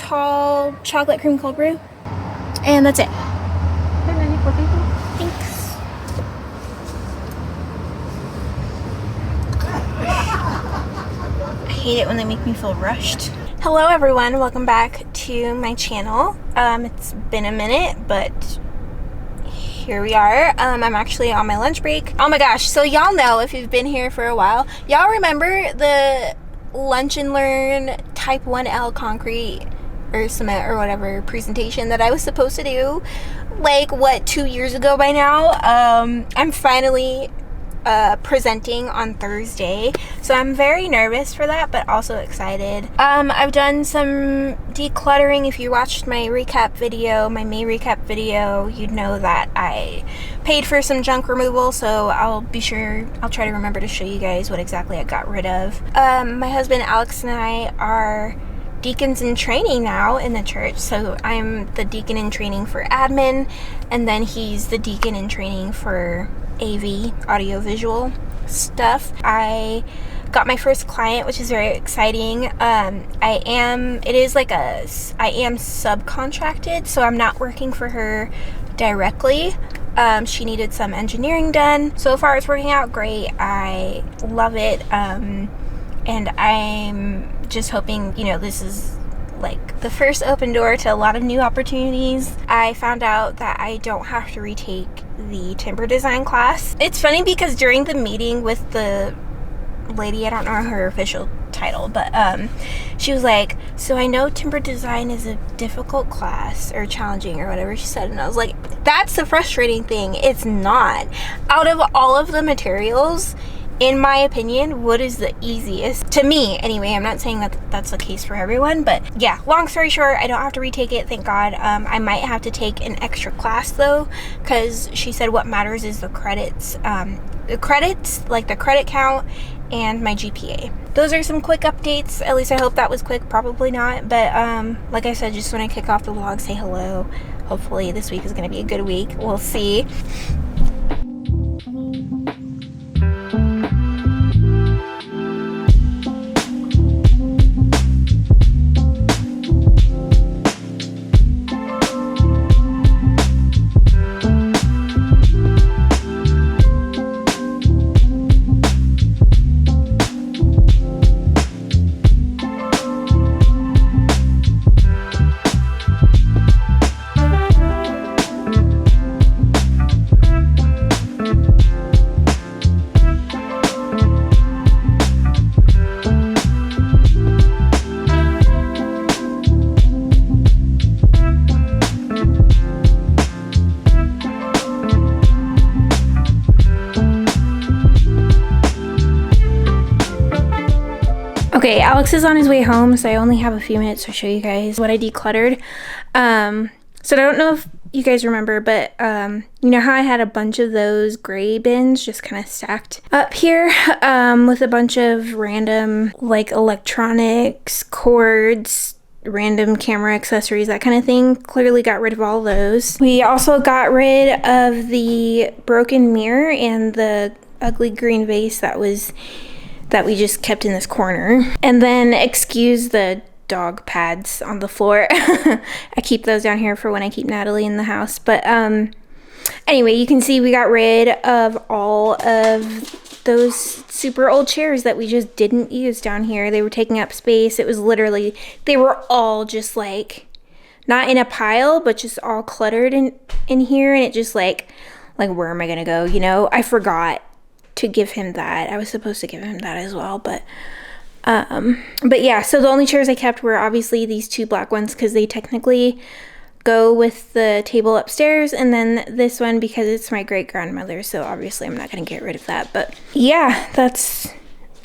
tall chocolate cream cold brew. And that's it. Thanks. I hate it when they make me feel rushed. Hello everyone, welcome back to my channel. It's been a minute, but here we are. I'm actually on my lunch break. Oh my gosh, so y'all know, if you've been here for a while, y'all remember the Lunch and Learn Type 1L concrete or cement or whatever presentation that I was supposed to do like, what, 2 years ago by now? I'm finally presenting on Thursday, so I'm very nervous for that, but also excited. I've done some decluttering. If you watched my recap video, my May recap video, you'd know that I paid for some junk removal, so I'll try to remember to show you guys what exactly I got rid of. My husband Alex and I are deacons in training now in the church, so I'm the deacon in training for admin, and then he's the deacon in training for AV, audio-visual stuff. I got my first client, which is very exciting. I am subcontracted, so I'm not working for her directly. She needed some engineering done. So far it's working out great. I love it. And I'm just hoping, this is like the first open door to a lot of new opportunities. I found out that I don't have to retake the timber design class. It's funny because during the meeting with the lady, I don't know her official title, but she was like, so I know timber design is a difficult class or challenging or whatever she said, and I was like, that's the frustrating thing. It's not. Out of all of the materials, in my opinion, wood is the easiest to me anyway. I'm not saying that that's the case for everyone, but yeah, long story short, I don't have to retake it, thank God. I might have to take an extra class though, because she said what matters is the credits, like the credit count and my GPA. Those are some quick updates. At least I hope that was quick. Probably not, but like I said, just when I kick off the vlog, say hello. Hopefully this week is going to be a good week. We'll see. Okay, Alex is on his way home, so I only have a few minutes to show you guys what I decluttered. So I don't know if you guys remember, but you know how I had a bunch of those gray bins just kind of stacked up here with a bunch of random like electronics, cords, random camera accessories, that kind of thing. Clearly got rid of all those. We also got rid of the broken mirror and the ugly green vase that we just kept in this corner. And then excuse the dog pads on the floor. I keep those down here for when I keep Natalie in the house. But anyway, you can see we got rid of all of those super old chairs that we just didn't use down here. They were taking up space. It was literally, they were all just like, not in a pile, but just all cluttered in here. And it just like where am I gonna go? I forgot to give him that. I was supposed to give him that as well, but yeah, so the only chairs I kept were obviously these two black ones because they technically go with the table upstairs, and then this one because it's my great grandmother, so obviously I'm not gonna get rid of that. But yeah, that's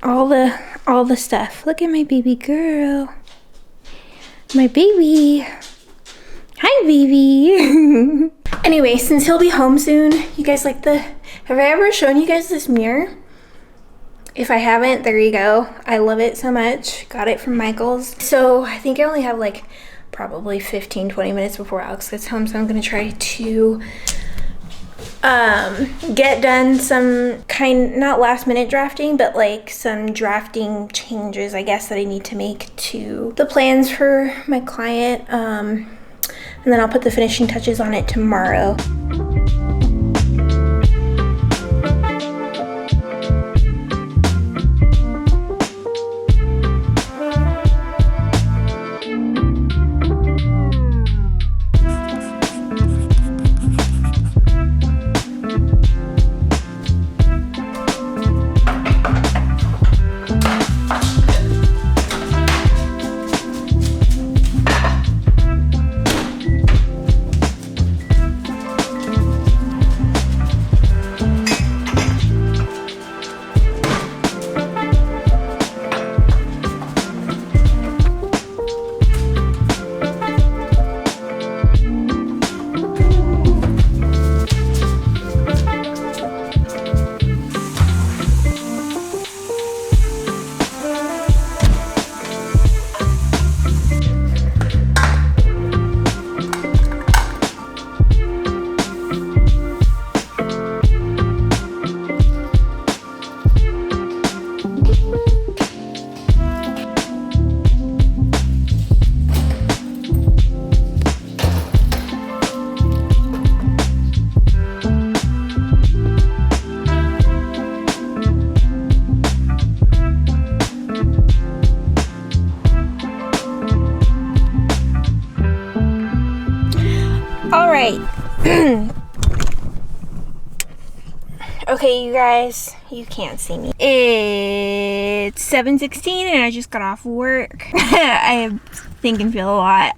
all the stuff. Look at my baby girl, my baby. Hi, baby. Anyway, since he'll be home soon, you guys like have I ever shown you guys this mirror? If I haven't, there you go. I love it so much. Got it from Michael's. So I think I only have like probably 15-20 minutes before Alex gets home, so I'm gonna try to get done some not last minute drafting, but like some drafting changes, I guess, that I need to make to the plans for my client. And then I'll put the finishing touches on it tomorrow. Okay, you guys, you can't see me. It's 7:16 and I just got off work. I think and feel a lot.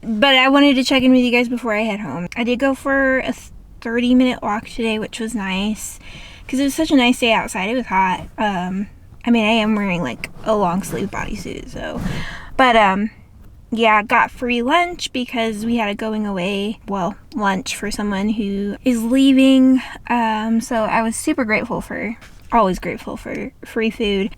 But I wanted to check in with you guys before I head home. I did go for a 30-minute walk today, which was nice because it was such a nice day outside. It was hot. I mean, I am wearing like a long sleeve bodysuit, so. But yeah, got free lunch because we had a going away, lunch for someone who is leaving. So I was super grateful always grateful for free food.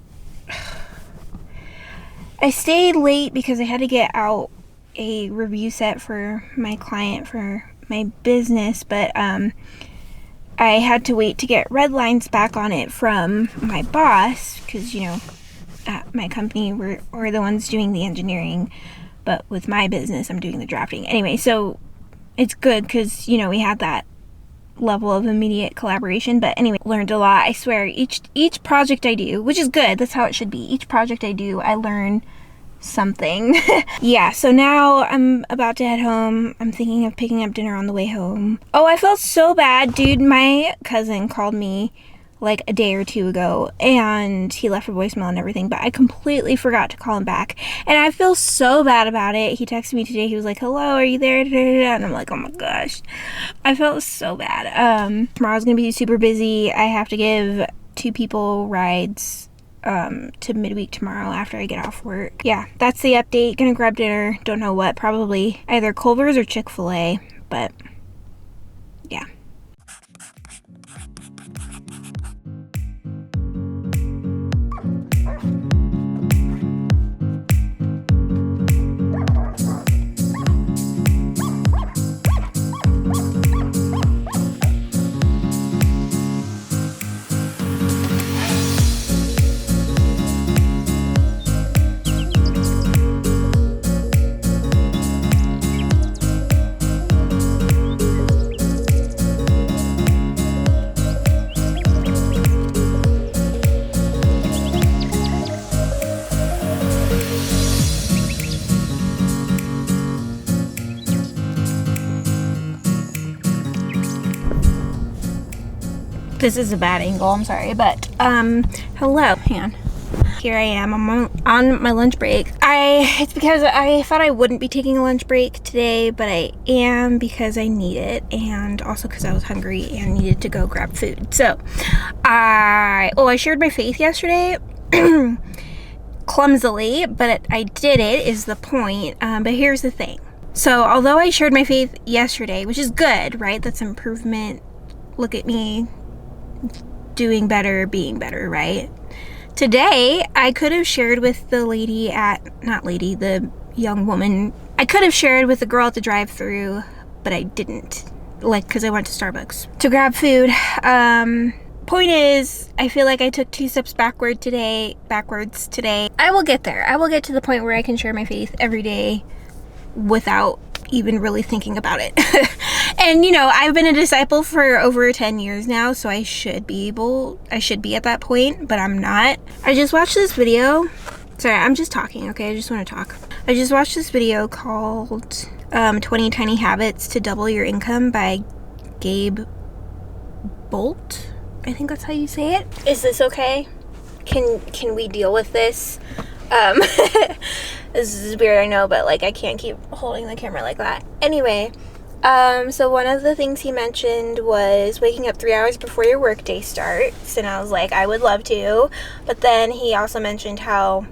I stayed late because I had to get out a review set for my client for my business, but I had to wait to get red lines back on it from my boss because, at my company we're the ones doing the engineering, but with my business I'm doing the drafting. Anyway, so it's good because, we had that level of immediate collaboration. But anyway, learned a lot. I swear, each project I do, which is good, that's how it should be. Each project I do, I learn something. Yeah, so now I'm about to head home. I'm thinking of picking up dinner on the way home. Oh, I felt so bad, dude. My cousin called me like a day or two ago and he left a voicemail and everything, but I completely forgot to call him back and I feel so bad about it. He texted me today. He was like, hello, are you there? And I'm like, oh my gosh, I felt so bad. Tomorrow's gonna be super busy. I have to give 2 people rides to midweek tomorrow after I get off work. Yeah, that's the update. Gonna grab dinner, don't know what, probably either Culver's or Chick-fil-A, but yeah. This is a bad angle, I'm sorry, but hello, hang on. Here I am, I'm on my lunch break. It's because I thought I wouldn't be taking a lunch break today, but I am because I need it, and also because I was hungry and needed to go grab food. So, I shared my faith yesterday, clumsily, but I did it, is the point. But here's the thing. So, although I shared my faith yesterday, which is good, right? That's improvement. Look at me doing better, being better, right? Today, I could have shared with the the young woman. I could have shared with the girl at the drive-thru, but I didn't. like, because I went to Starbucks to grab food. Point is, I feel like I took 2 steps backwards today. I will get there. I will get to the point where I can share my faith every day without even really thinking about it. And you know, I've been a disciple for over 10 years now, so I should be at that point, but I'm not. I just watched this video. Sorry, I'm just talking, okay? I just want to talk. I just watched this video called 20 Tiny Habits to Double Your Income by Gabe Bolt. I think that's how you say it. Is this okay? Can we deal with this? This is weird, I know, but like I can't keep holding the camera like that. Anyway, so one of the things he mentioned was waking up 3 hours before your workday starts, and I was like, I would love to. But then he also mentioned how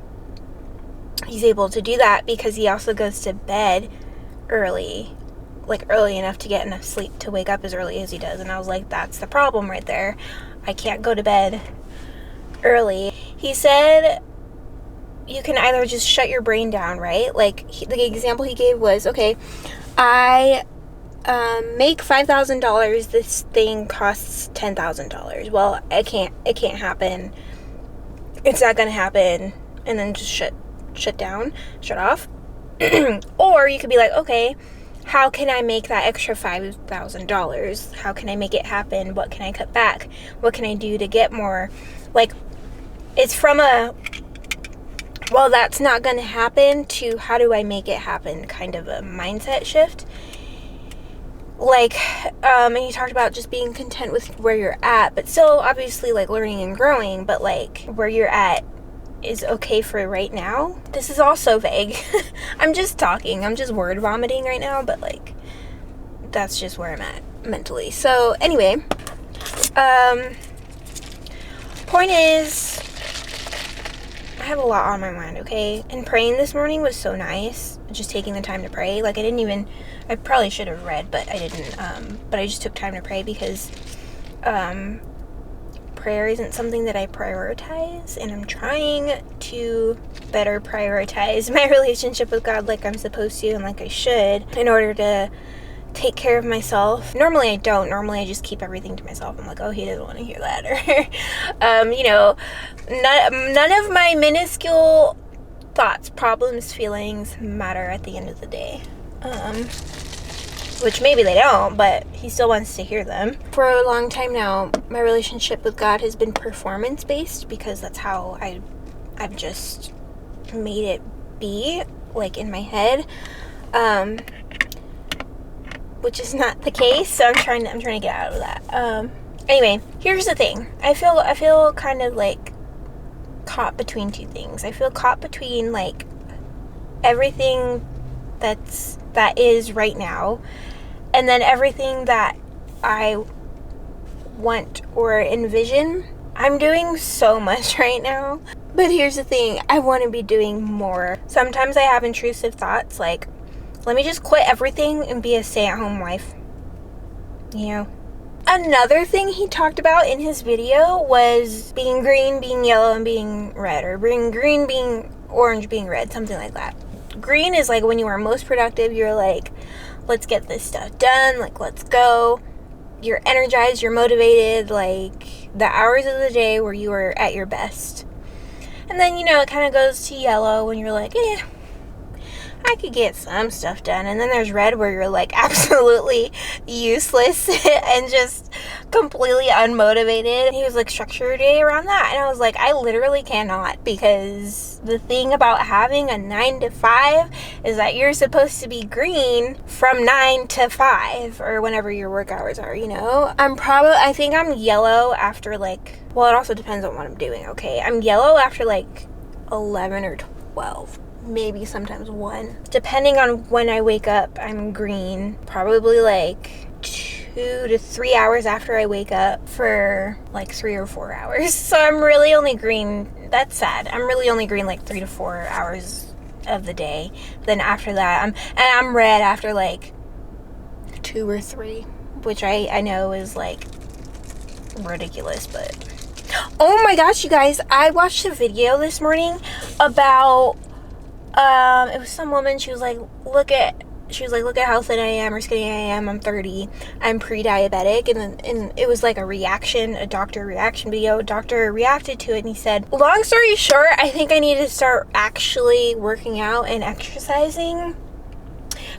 he's able to do that because he also goes to bed early, like early enough to get enough sleep to wake up as early as he does. And I was like, that's the problem right there. I can't go to bed early. He said you can either just shut your brain down, right? Like the example he gave was, okay, I make $5,000. This thing costs $10,000. Well, it can't happen. It's not gonna happen. And then just shut off. Or you could be like, okay, how can I make that extra $5,000? How can I make it happen? What can I cut back? What can I do to get more? Like, it's from a, well, that's not going to happen, to how do I make it happen, kind of a mindset shift. Like, and you talked about just being content with where you're at, but still obviously like learning and growing, but like where you're at is okay for right now. This is all so vague. I'm just talking. I'm just word vomiting right now, but like that's just where I'm at mentally. So anyway, point is, I have a lot on my mind, okay? And praying this morning was so nice. Just taking the time to pray. Like I probably should have read, but I didn't. But I just took time to pray because prayer isn't something that I prioritize, and I'm trying to better prioritize my relationship with God like I'm supposed to and like I should in order to take care of myself. Normally I don't. Normally I just keep everything to myself. I'm like, oh, he doesn't want to hear that. Or, you know, none of my minuscule thoughts, problems, feelings matter at the end of the day. Which maybe they don't, but he still wants to hear them. For a long time now, my relationship with God has been performance-based because that's how I've just made it be, like in my head, which is not the case. So I'm trying to get out of that. Anyway, here's the thing. I feel kind of like caught between two things. I feel caught between like everything that is right now, and then everything that I want or envision. I'm doing so much right now, but here's the thing, I want to be doing more. Sometimes I have intrusive thoughts like, let me just quit everything and be a stay-at-home wife, you know. Another thing he talked about in his video was being green, being yellow, and being red, or being green, being orange, being red, something like that. Green is like when you are most productive. You're like, let's get this stuff done, like let's go. You're energized, you're motivated, like the hours of the day where you are at your best. And then, you know, it kind of goes to yellow when you're like, I could get some stuff done. And then there's red where you're like absolutely useless and just completely unmotivated. And he was like, structure your day around that. And I was like, I literally cannot, because the thing about having a 9 to 5 is that you're supposed to be green from 9 to 5 or whenever your work hours are, you know. I think I'm yellow after like, well, it also depends on what I'm doing, okay? I'm yellow after like 11 or 12. Maybe sometimes 1. Depending on when I wake up, I'm green. Probably like 2 to 3 hours after I wake up for like 3 or 4 hours. So I'm really only green. That's sad. I'm really only green like 3 to 4 hours of the day. Then after that, I'm red after like 2 or 3, which I know is like ridiculous, but oh my gosh, you guys, I watched a video this morning about it was some woman. She was like, she was like, look at how thin I am or skinny I am. I'm 30. I'm pre-diabetic. And it was like a doctor reaction video. A doctor reacted to it and he said, long story short, I think I need to start actually working out and exercising.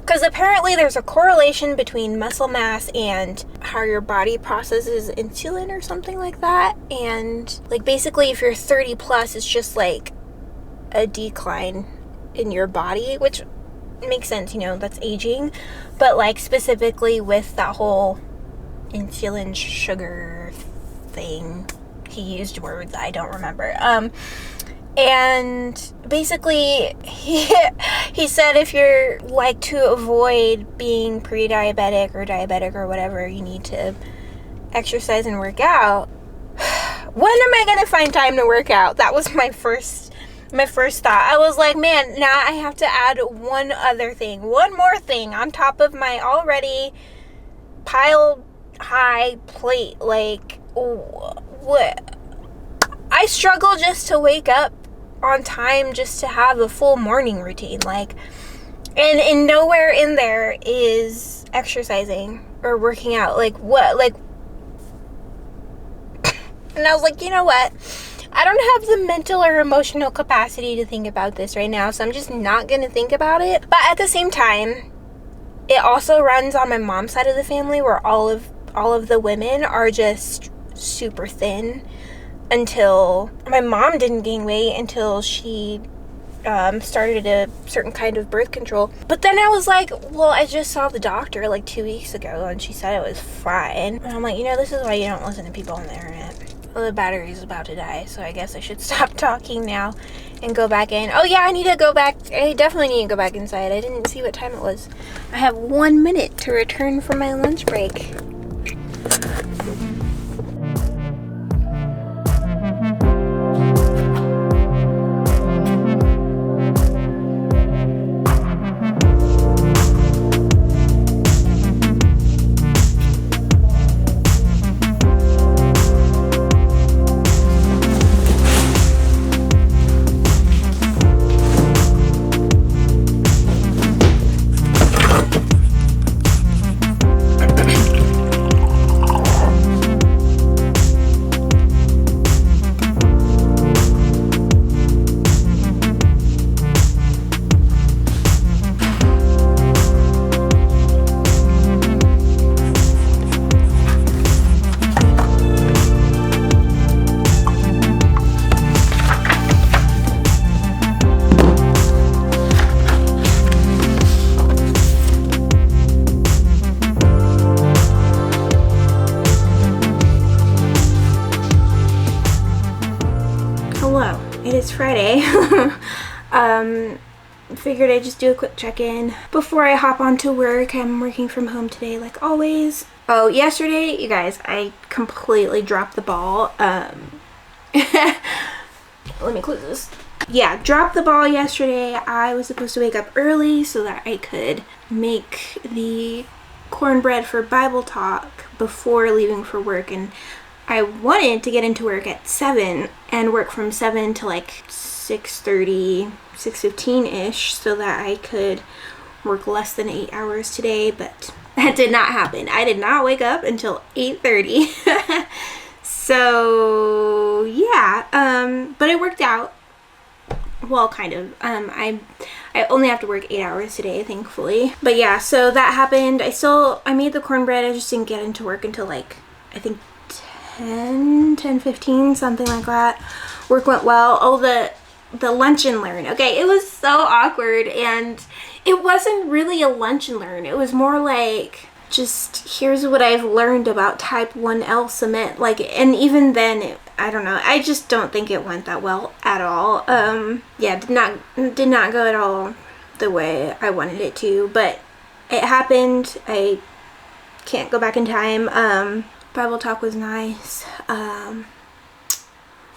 Because apparently there's a correlation between muscle mass and how your body processes insulin or something like that. And like basically if you're 30 plus, it's just like a decline in your body, which makes sense, you know, that's aging. But like specifically with that whole insulin sugar thing, he used words I don't remember. And basically he said if you're like to avoid being pre-diabetic or diabetic or whatever, you need to exercise and work out. When am I gonna find time to work out? That was my first thought. I was like, man, now I have to add one more thing on top of my already piled high plate. Like, what? I struggle just to wake up on time, just to have a full morning routine. Like, and nowhere in there is exercising or working out. Like, what? Like, and I was like, you know what? I don't have the mental or emotional capacity to think about this right now, so I'm just not going to think about it. But at the same time, it also runs on my mom's side of the family, where all of the women are just super thin. Until my mom didn't gain weight until she started a certain kind of birth control. But then I was like, well, I just saw the doctor like 2 weeks ago and she said it was fine. And I'm like, you know, this is why you don't listen to people on the internet. Well, the battery's about to die, so I guess I should stop talking now and go back in. Oh yeah, I need to go back. I definitely need to go back inside. I didn't see what time it was. I have 1 minute to return from my lunch break. It's Friday. Figured I'd just do a quick check-in before I hop onto work. I'm working from home today like always. Oh, yesterday, you guys, I completely dropped the ball. Let me close this. Yeah, dropped the ball yesterday. I was supposed to wake up early so that I could make the cornbread for Bible talk before leaving for work, and I wanted to get into work at 7 and work from 7 to like 6:30, 6:15-ish so that I could work less than 8 hours today, but that did not happen. I did not wake up until 8:30. So yeah, but it worked out. Well, kind of. I only have to work 8 hours today, thankfully. But yeah, so that happened. I made the cornbread. I just didn't get into work until like, I think 10:15, something like that. Work went well. Oh, the lunch and learn. Okay, it was so awkward, and it wasn't really a lunch and learn. It was more like, just here's what I've learned about type 1L cement. Like, and even then, I don't know. I just don't think it went that well at all. Yeah, did not go at all the way I wanted it to, but it happened. I can't go back in time. Bible talk was nice.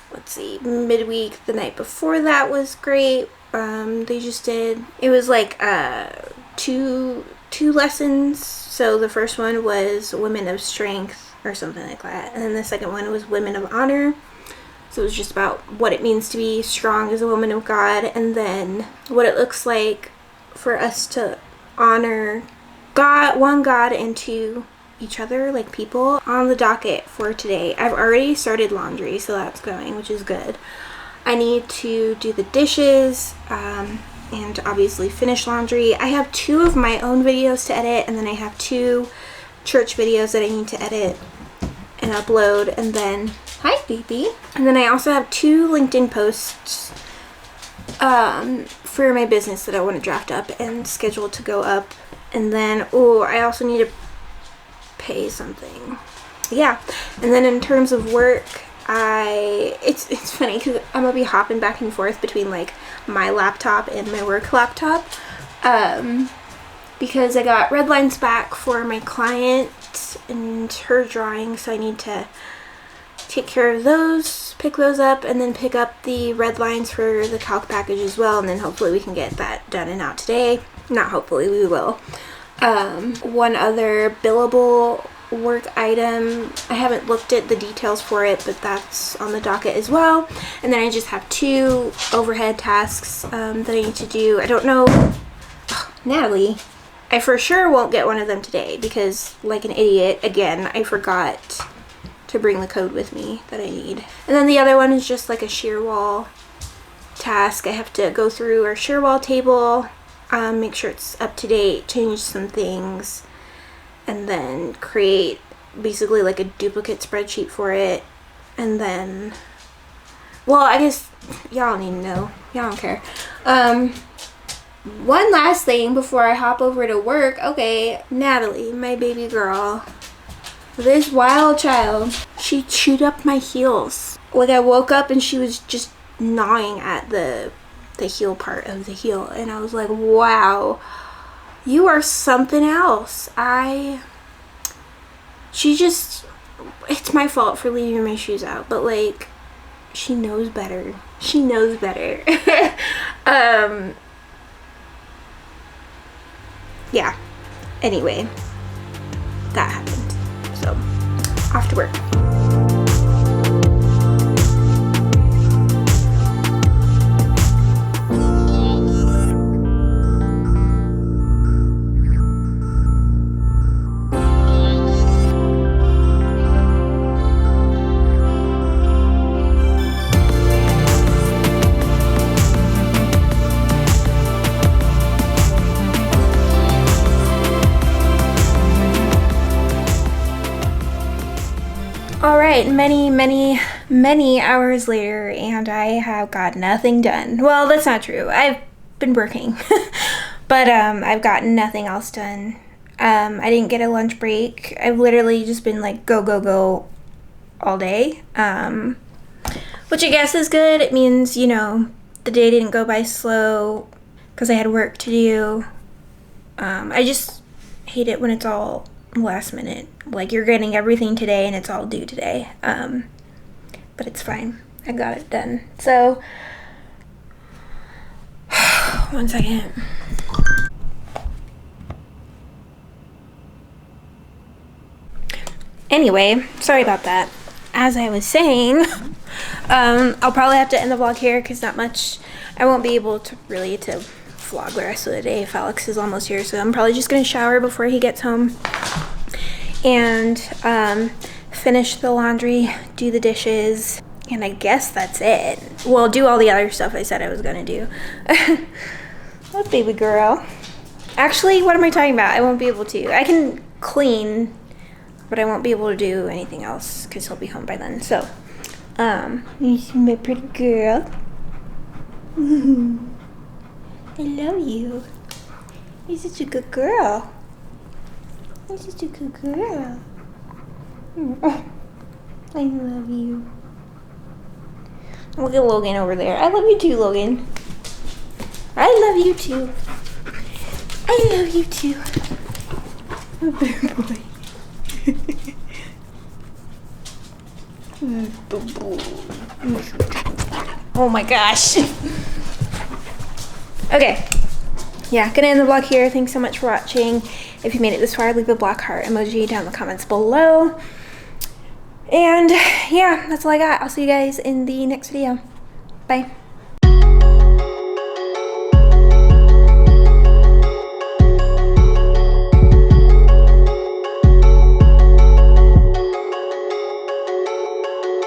Let's see, midweek, the night before that was great. They just did, it was like two lessons. So the first one was Women of Strength or something like that, and then the second one was Women of Honor. So it was just about what it means to be strong as a woman of God, and then what it looks like for us to honor God, one God, and two each other, like people. On the docket for today, I've already started laundry, so that's going, which is good. I need to do the dishes, and obviously finish laundry. I have 2 of my own videos to edit, and then I have 2 church videos that I need to edit and upload, and then, hi baby. And then I also have 2 LinkedIn posts for my business that I want to draft up and schedule to go up. And then, oh, I also need to pay something. Yeah. And then in terms of work, it's funny because I'm gonna be hopping back and forth between like my laptop and my work laptop, because I got red lines back for my client and her drawing, so I need to take care of those, pick those up, and then pick up the red lines for the calc package as well, and then hopefully we can get that done and out today. Not hopefully, we will. One other billable work item, I haven't looked at the details for it, but that's on the docket as well. And then I just have 2 overhead tasks that I need to do. I don't know, Natalie, I for sure won't get one of them today because, like an idiot, again, I forgot to bring the code with me that I need. And then the other one is just like a shear wall task. I have to go through our shear wall table, make sure it's up to date, change some things, and then create basically like a duplicate spreadsheet for it. And then, well, I guess y'all need to know. Y'all don't care. One last thing before I hop over to work. Okay, Natalie, my baby girl, this wild child, she chewed up my heels. Like, I woke up and she was just gnawing at the heel part of the heel, and I was like, wow, you are something else. It's my fault for leaving my shoes out, but like, she knows better. She knows better. Yeah, anyway, that happened. So, off to work. Alright, many hours later, and I have got nothing done. Well, that's not true. I've been working, but I've gotten nothing else done. I didn't get a lunch break. I've literally just been like go all day, which I guess is good. It means, you know, the day didn't go by slow because I had work to do. I just hate it when it's all last minute, like you're getting everything today and it's all due today, but it's fine. I got it done. So, one second. Anyway, sorry about that. As I was saying, I'll probably have to end the vlog here because not much, I won't be able to really to vlog the rest of the day if Alex is almost here, so I'm probably just gonna shower before he gets home and finish the laundry, do the dishes, and I guess that's it. Well, do all the other stuff I said I was gonna do. What, baby girl? Actually, what am I talking about? I won't be able to. I can clean, but I won't be able to do anything else because he'll be home by then. So, you see my pretty girl. I love you. You're such a good girl. You're such a good girl. I love you. Look at Logan over there. I love you too, Logan. I love you too. I love you too. Oh, good boy. Oh my gosh. Okay, yeah, gonna end the vlog here. Thanks so much for watching. If you made it this far, leave a black heart emoji down in the comments below. And yeah, that's all I got. I'll see you guys in the next video. Bye.